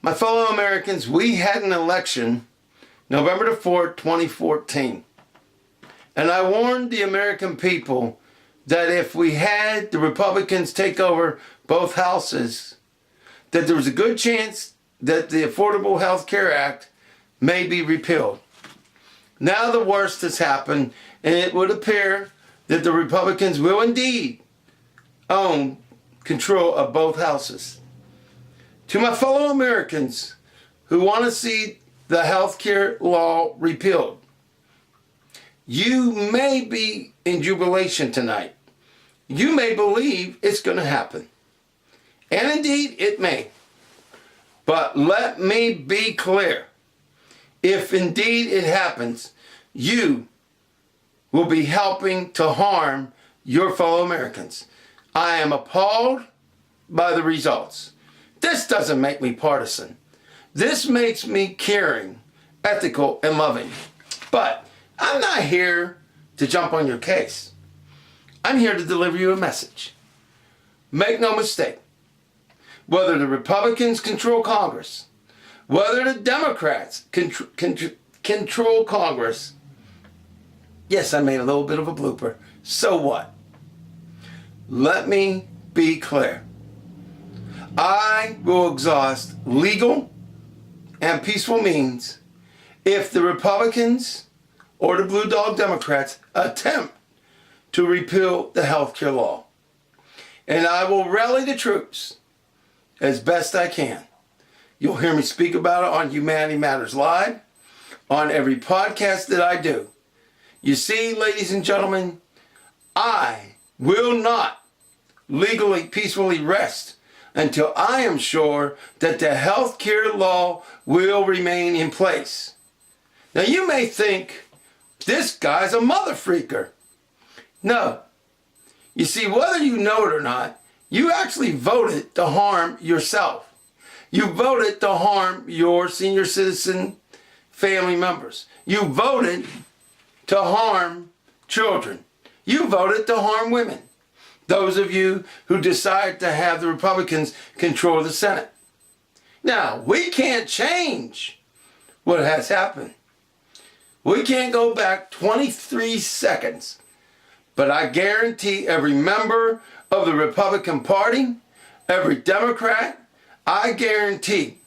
My fellow Americans, we had an election November the 4th, 2014. And I warned the American people that if we had the Republicans take over both houses, that there was a good chance that the Affordable Health Care Act may be repealed. Now the worst has happened, and it would appear that the Republicans will indeed own control of both houses. To my fellow Americans who want to see the health care law repealed, you may be in jubilation tonight. You may believe it's going to happen. And indeed, it may. But let me be clear. If indeed it happens, you will be helping to harm your fellow Americans. I am appalled by the results. This doesn't make me partisan. This makes me caring, ethical, and loving. But I'm not here to jump on your case. I'm here to deliver you a message. Make no mistake. Whether the Republicans control Congress, whether the Democrats control Congress, yes, I made a little bit of a blooper. So what? Let me be clear. I will exhaust legal and peaceful means if the Republicans or the Blue Dog Democrats attempt to repeal the health care law. And I will rally the troops as best I can. You'll hear me speak about it on Humanity Matters Live, on every podcast that I do. You see, ladies and gentlemen, I will not legally, peacefully rest until I am sure that the health care law will remain in place. Now you may think, this guy's a mother freaker. No. You see, whether you know it or not, you actually voted to harm yourself. You voted to harm your senior citizen family members. You voted to harm children. You voted to harm women. Those of you who decide to have the Republicans control the Senate. Now, we can't change what has happened. We can't go back 23 seconds. But I guarantee every member of the Republican Party, every Democrat, I guarantee,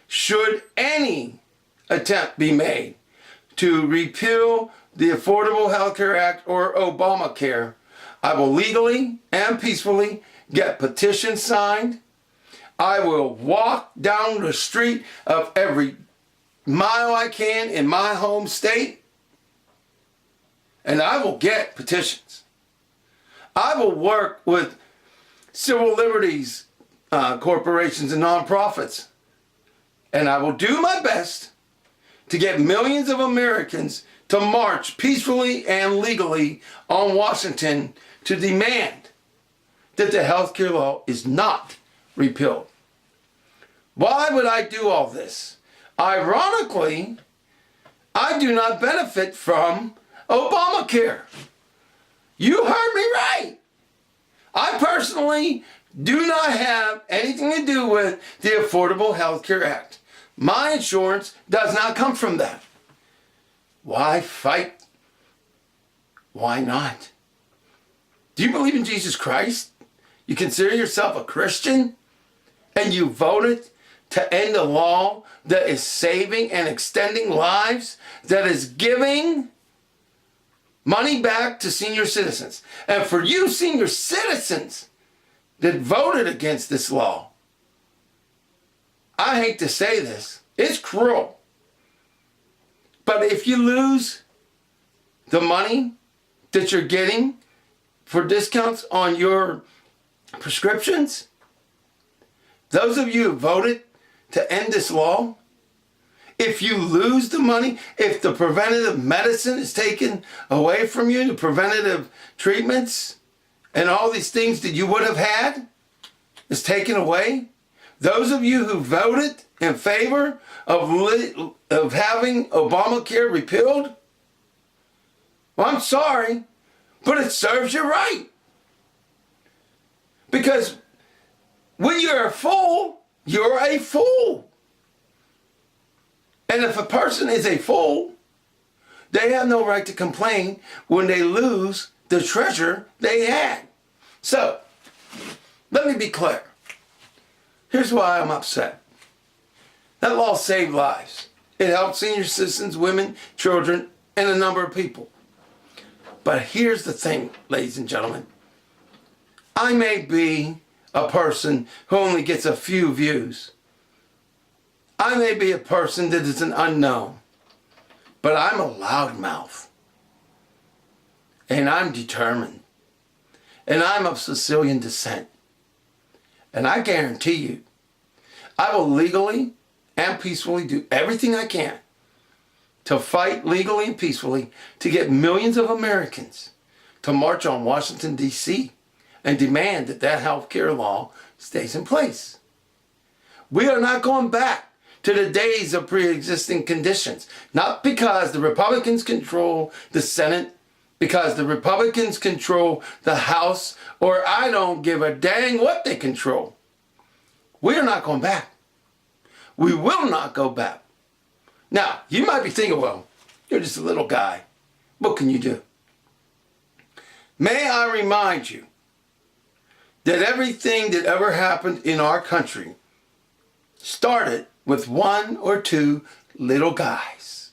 should any attempt be made to repeal the Affordable Health Care Act or Obamacare, I will legally and peacefully get petitions signed. I will walk down the street of every mile I can in my home state, and I will get petitions. I will work with civil liberties corporations and nonprofits, and I will do my best to get millions of Americans to march peacefully and legally on Washington to demand that the health care law is not repealed. Why would I do all this? Ironically, I do not benefit from Obamacare. You heard me right. I personally do not have anything to do with the Affordable Health Care Act. My insurance does not come from that. Why fight? Why not? Do you believe in Jesus Christ? You consider yourself a Christian? And you voted to end a law that is saving and extending lives, that is giving money back to senior citizens. And for you senior citizens that voted against this law, I hate to say this, it's cruel. But if you lose the money that you're getting for discounts on your prescriptions, those of you who voted to end this law, if you lose the money, if the preventative medicine is taken away from you, the preventative treatments and all these things that you would have had is taken away, those of you who voted in favor of having Obamacare repealed, well, I'm sorry, but it serves you right. Because when you're a fool, you're a fool. And if a person is a fool, they have no right to complain when they lose the treasure they had. So, let me be clear. Here's why I'm upset. That law saved lives. It helped senior citizens, women, children, and a number of people. But here's the thing, ladies and gentlemen. I may be a person who only gets a few views. I may be a person that is an unknown. But I'm a loudmouth. And I'm determined. And I'm of Sicilian descent. And I guarantee you, I will legally and peacefully do everything I can to fight legally and peacefully to get millions of Americans to march on Washington, D.C. and demand that that health care law stays in place. We are not going back to the days of pre-existing conditions. Not because the Republicans control the Senate, because the Republicans control the House, or I don't give a dang what they control. We are not going back. We will not go back. Now, you might be thinking, well, you're just a little guy. What can you do? May I remind you that everything that ever happened in our country started with one or two little guys.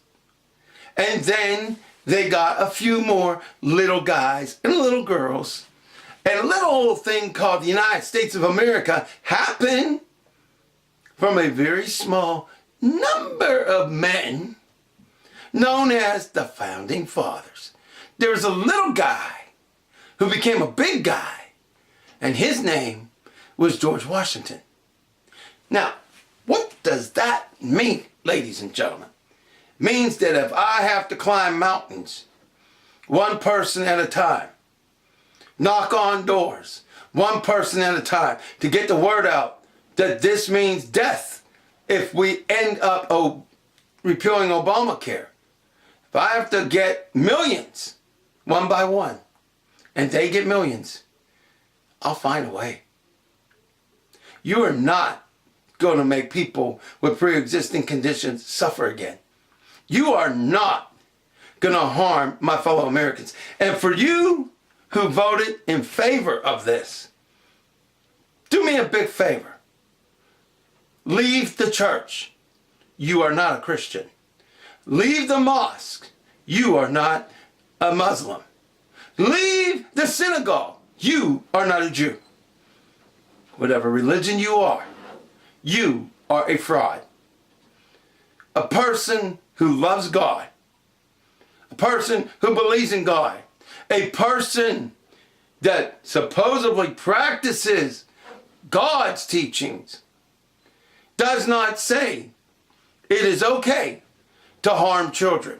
And then they got a few more little guys and little girls. And a little old thing called the United States of America happened from a very small number of men known as the Founding Fathers. There was a little guy who became a big guy, and his name was George Washington. Now, what does that mean, ladies and gentlemen? It means that if I have to climb mountains, one person at a time, knock on doors, one person at a time, to get the word out that this means death if we end up repealing Obamacare. If I have to get millions, one by one, and they get millions, I'll find a way. You are not going to make people with pre-existing conditions suffer again. You are not going to harm my fellow Americans. And for you who voted in favor of this, do me a big favor. Leave the church. You are not a Christian. Leave the mosque. You are not a Muslim. Leave the synagogue. You are not a Jew. Whatever religion you are a fraud. A person who loves God. A person who believes in God. A person that supposedly practices God's teachings does not say it is okay to harm children.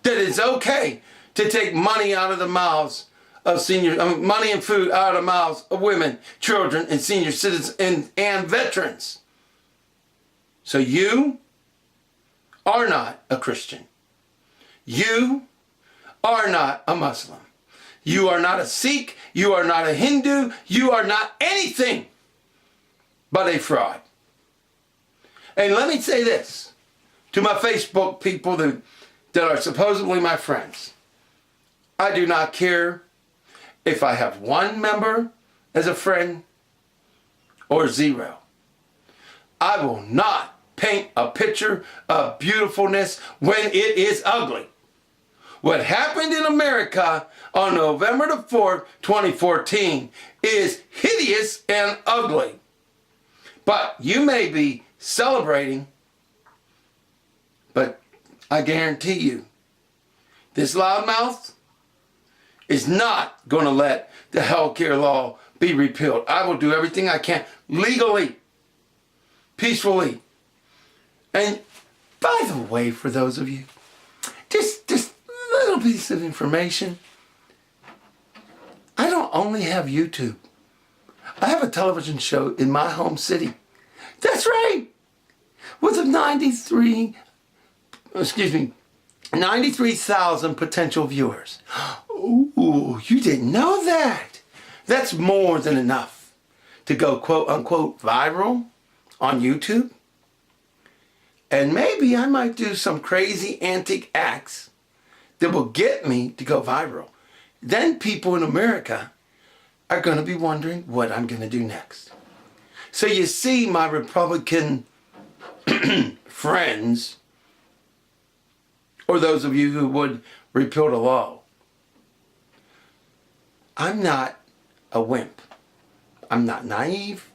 That it's okay to take money out of the mouths of seniors, money and food out of the mouths of women, children, and senior citizens and veterans. So you are not a Christian. You are not a Muslim. You are not a Sikh. You are not a Hindu. You are not anything but a fraud. And let me say this to my Facebook people that are supposedly my friends. I do not care if I have one member as a friend or zero. I will not paint a picture of beautifulness when it is ugly. What happened in America on November the 4th, 2014 is hideous and ugly. But you may be celebrating, but I guarantee you, this loudmouth is not going to let the healthcare law be repealed. I will do everything I can legally, peacefully. And by the way, for those of you, just a little piece of information. I don't only have YouTube. I have a television show in my home city. That's right. With 93,000 potential viewers. Ooh, you didn't know that. That's more than enough to go quote unquote viral on YouTube. And maybe I might do some crazy antic acts that will get me to go viral. Then people in America are going to be wondering what I'm going to do next. So you see, my Republican friends, or those of you who would repeal the law, I'm not a wimp. I'm not naive.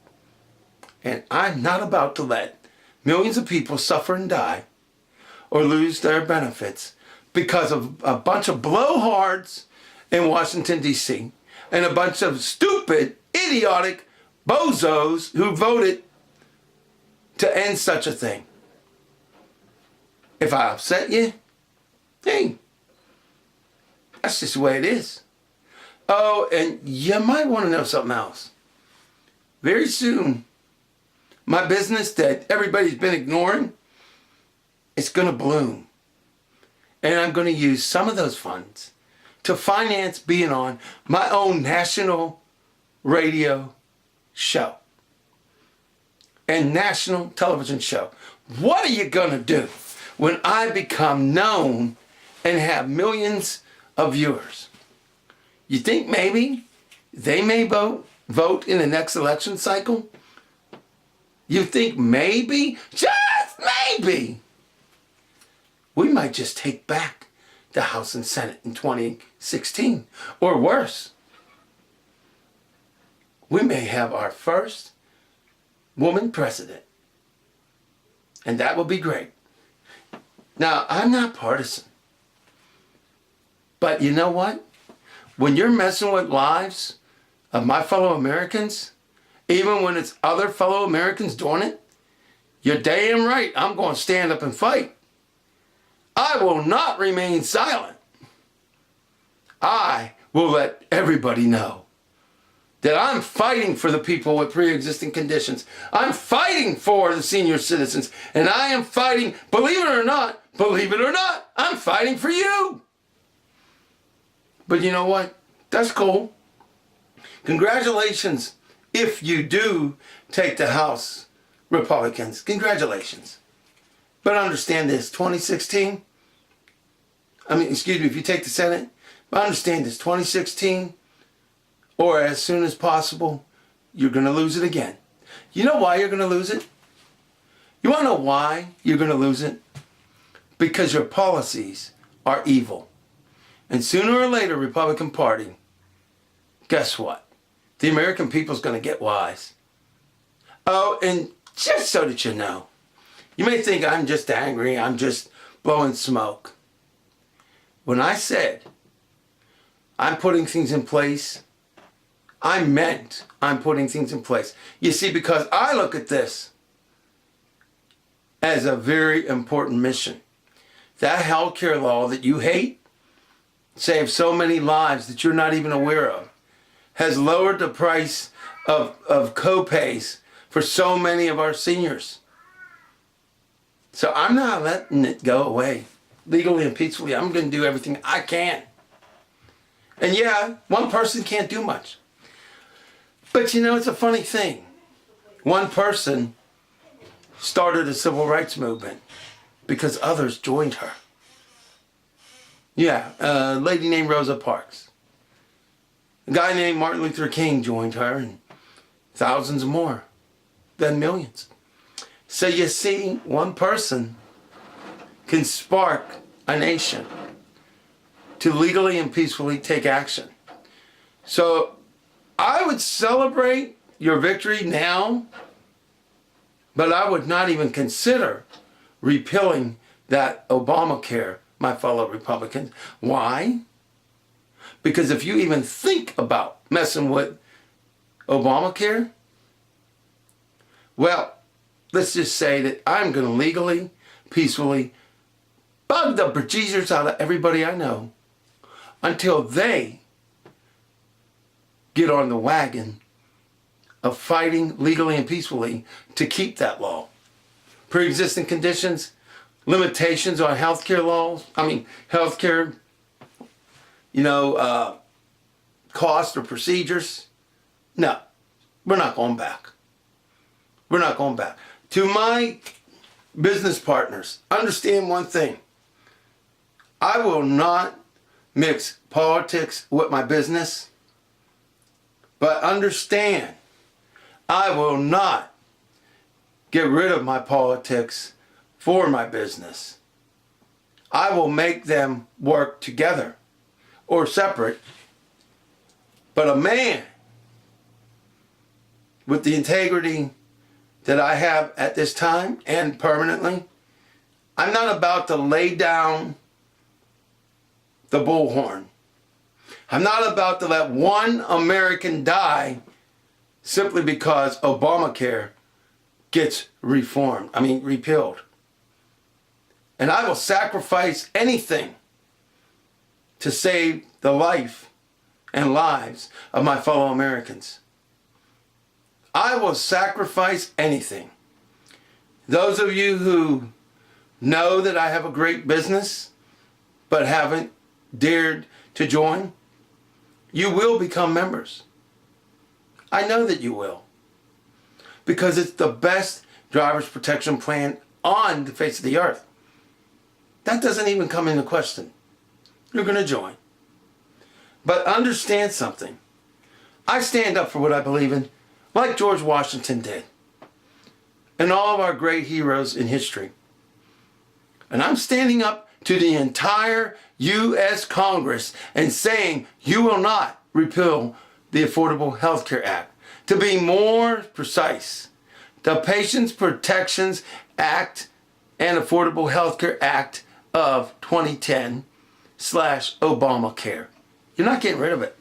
And I'm not about to let millions of people suffer and die or lose their benefits because of a bunch of blowhards in Washington, D.C. and a bunch of stupid, idiotic bozos who voted to end such a thing. If I upset you, hey, that's just the way it is. Oh, and you might want to know something else. Very soon, my business that everybody's been ignoring, it's going to bloom. And I'm going to use some of those funds to finance being on my own national radio show and national television show. What are you going to do when I become known and have millions of viewers? You think maybe they may vote in the next election cycle? You think maybe, just maybe, we might just take back the House and Senate in 2016, or worse. We may have our first woman president, and that will be great. Now, I'm not partisan, but you know what? When you're messing with lives of my fellow Americans, even when it's other fellow Americans doing it, you're damn right I'm going to stand up and fight. I will not remain silent. I will let everybody know that I'm fighting for the people with pre-existing conditions. I'm fighting for the senior citizens. And I am fighting, believe it or not, I'm fighting for you. But you know what? That's cool. Congratulations if you do take the House, Republicans. Congratulations. But understand this, 2016, if you take the Senate, but understand this, 2016, or as soon as possible, you're going to lose it again. You know why you're going to lose it? You want to know why you're going to lose it? Because your policies are evil. And sooner or later, Republican Party, guess what? The American people's going to get wise. Oh, and just so that you know, you may think I'm just angry, I'm just blowing smoke. When I said I'm putting things in place, I meant I'm putting things in place. You see, because I look at this as a very important mission. That healthcare law that you hate saves so many lives that you're not even aware of, has lowered the price of co-pays for so many of our seniors. So I'm not letting it go away. Legally and peacefully, I'm going to do everything I can. And yeah, one person can't do much. But you know, it's a funny thing. One person started a civil rights movement because others joined her. Yeah, a lady named Rosa Parks. A guy named Martin Luther King joined her, and thousands more, then millions. So you see, one person can spark a nation to legally and peacefully take action. So I would celebrate your victory now, but I would not even consider repealing that Obamacare, my fellow Republicans. Why? Because if you even think about messing with Obamacare, well, let's just say that I'm going to legally, peacefully bug the bejesus out of everybody I know until they get on the wagon of fighting legally and peacefully to keep that law. Pre-existing conditions, limitations on healthcare laws, healthcare, cost or procedures. No, we're not going back. We're not going back. To my business partners, understand one thing. I will not mix politics with my business, but understand, I will not get rid of my politics for my business. I will make them work together or separate. But a man with the integrity that I have at this time and permanently, I'm not about to lay down the bullhorn. I'm not about to let one American die simply because Obamacare gets repealed. And I will sacrifice anything to save the life and lives of my fellow Americans. I will sacrifice anything. Those of you who know that I have a great business but haven't dared to join, you will become members. I know that you will. Because it's the best driver's protection plan on the face of the earth. That doesn't even come into question. You're going to join. But understand something. I stand up for what I believe in, like George Washington did, and all of our great heroes in history. And I'm standing up to the entire U.S. Congress and saying you will not repeal the Affordable Health Care Act. To be more precise, the Patients Protections Act and Affordable Health Care Act of 2010 / Obamacare. You're not getting rid of it.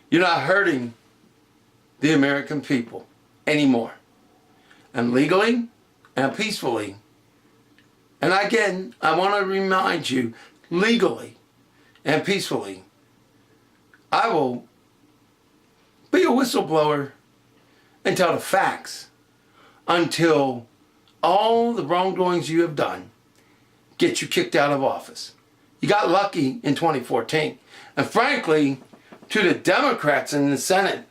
You're not hurting the American people anymore. And legally and peacefully, and again, I want to remind you, legally and peacefully, I will be a whistleblower and tell the facts until all the wrongdoings you have done get you kicked out of office. You got lucky in 2014. And frankly, to the Democrats in the Senate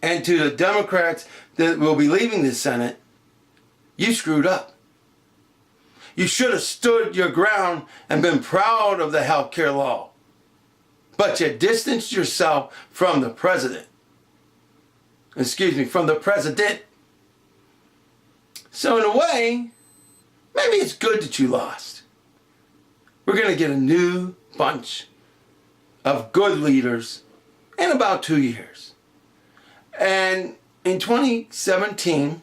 and to the Democrats that will be leaving the Senate, you screwed up. You should have stood your ground and been proud of the health care law. But you distanced yourself from the president. From the president. So in a way, maybe it's good that you lost. We're going to get a new bunch of good leaders in about 2 years. And in 2017,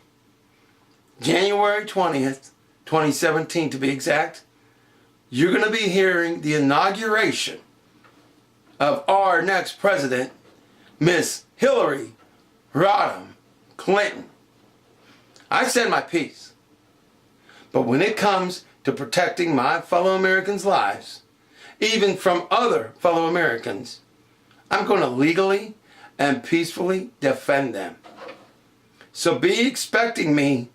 January 20th, 2017 to be exact, you're going to be hearing the inauguration of our next president, Miss Hillary Rodham Clinton. I said my piece. But when it comes to protecting my fellow Americans' lives, even from other fellow Americans, I'm going to legally and peacefully defend them. So be expecting me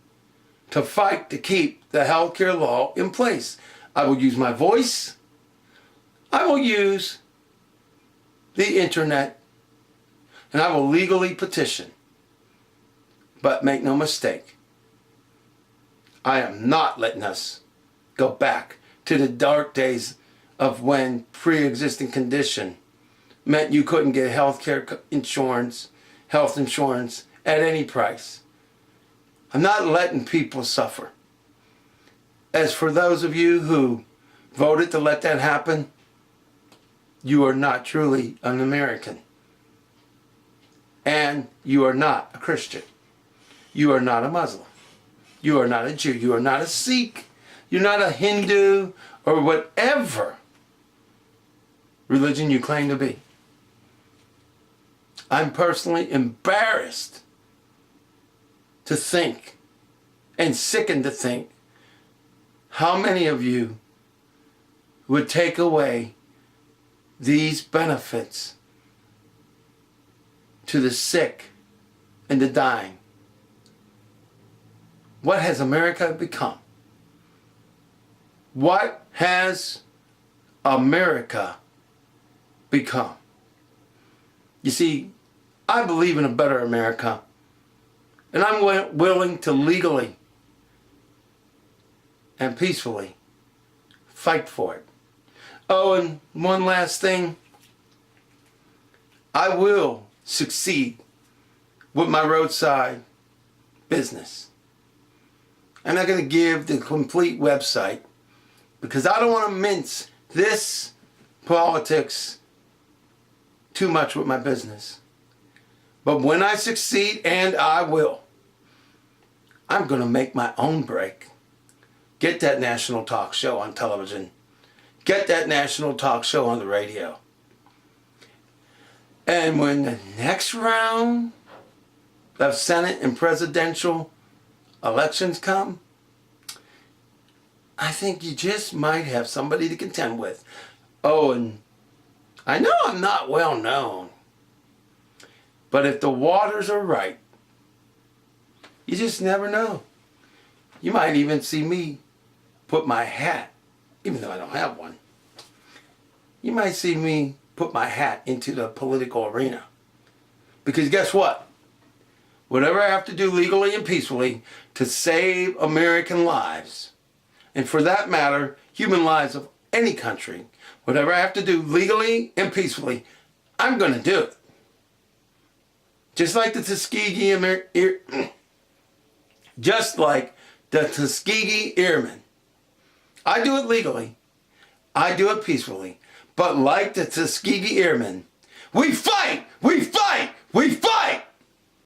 to fight to keep the health care law in place. I will use my voice. I will use the internet. And I will legally petition. But make no mistake, I am not letting us go back to the dark days of when pre-existing condition meant you couldn't get health insurance at any price. I'm not letting people suffer. As for those of you who voted to let that happen, you are not truly an American. And you are not a Christian. You are not a Muslim. You are not a Jew. You are not a Sikh. You're not a Hindu or whatever religion you claim to be. I'm personally embarrassed to think and sickened to think how many of you would take away these benefits to the sick and the dying. What has America become? What has America become? You see, I believe in a better America, And I'm willing to legally and peacefully fight for it. Oh, and one last thing. I will succeed with my roadside business. I'm not going to give the complete website because I don't want to mince this politics too much with my business. But when I succeed, and I will, I'm going to make my own break. Get that national talk show on television. Get that national talk show on the radio. And when the next round of Senate and presidential elections come, I think you just might have somebody to contend with. Oh, and I know I'm not well known, but if the waters are right, you just never know. You might even see me put my hat, even though I don't have one, you might see me put my hat into the political arena. Because guess what? Whatever I have to do legally and peacefully to save American lives, and for that matter, human lives of any country, whatever I have to do legally and peacefully, I'm going to do it. Just like the Tuskegee Airmen. I do it legally. I do it peacefully. But like the Tuskegee Airmen, we fight! We fight! We fight!